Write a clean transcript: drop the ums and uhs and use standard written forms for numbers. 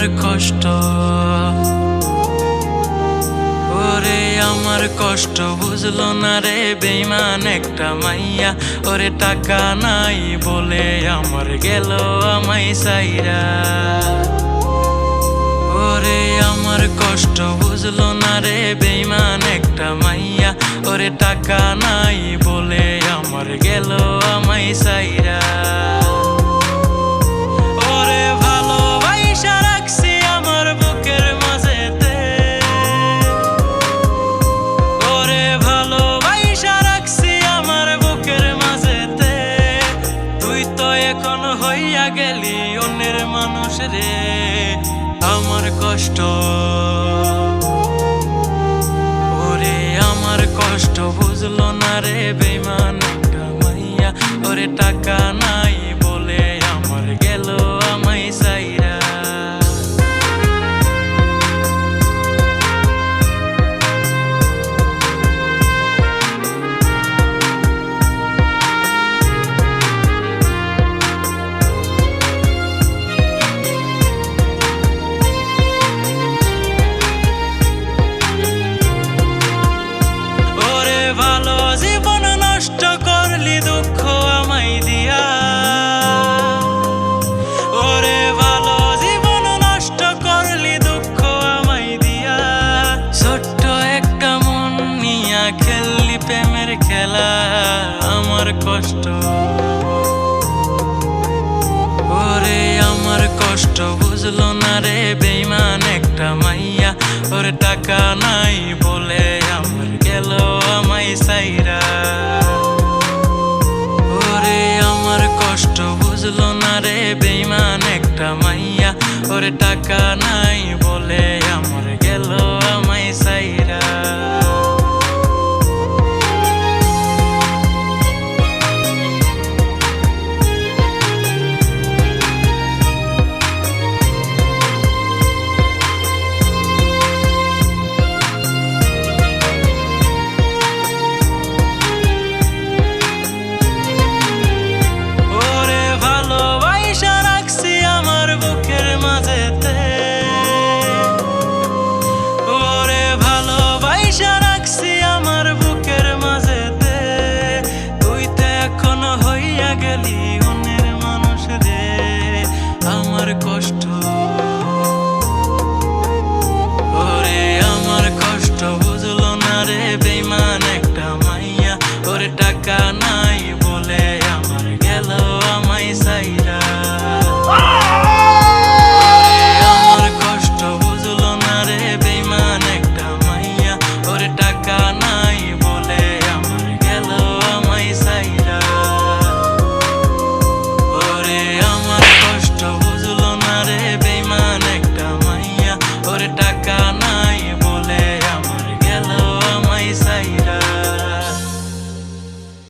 আমার কষ্ট, ওরে আমার কষ্ট বুঝলো না রে বেঈমান একটা মাইয়া। ওরে টাকা নাই বলে আমার গেল আমায় সাইরা। ওরে আমার কষ্ট বুঝলো না রে বেঈমান একটা মাইয়া। ওরে টাকা নাই বলে আমার গেল আমায় সাইরা। ওরে ভালোবাসা রাখছি আমার বুকের মাঝেতে, ওরে ভালোবাসা রাখছি আমার বুকের মাঝেতে। তুই তো এখন হইয়া গেলি অন্যের মানুষ রে। আমার কষ্ট, ওরে আমার কষ্ট বুঝলো না রে বেঈমান একটা মাইয়া। ওরে টাকা নাই বলে আমার গেল আমায় সাইরা। ভালো জীবন নষ্ট করলি দুঃখ আমায় দিয়া। ওরে ভালো জীবন নষ্ট করলি দুঃখ আমায় দিয়া। ছোট্ট একটা মন নিয়া খেললি প্রেমের খেলা। আমার কষ্ট, ওরে আমার কষ্ট বুঝলো না রে বেঈমান একটা মাইয়া। ওরে টাকা নাই বলে আমার গেল আমায় সাইরা। ওরে আমার কষ্ট বুঝলো না রে বেঈমান একটা মাইয়া। ওরে টাকা নাই বলে আমার গেল আমায় সাইরা। আমার কষ্ট, ওরে আমার কষ্ট বুঝলো না রে বেঈমান একটা মাইয়া। ওরে টাকা নাই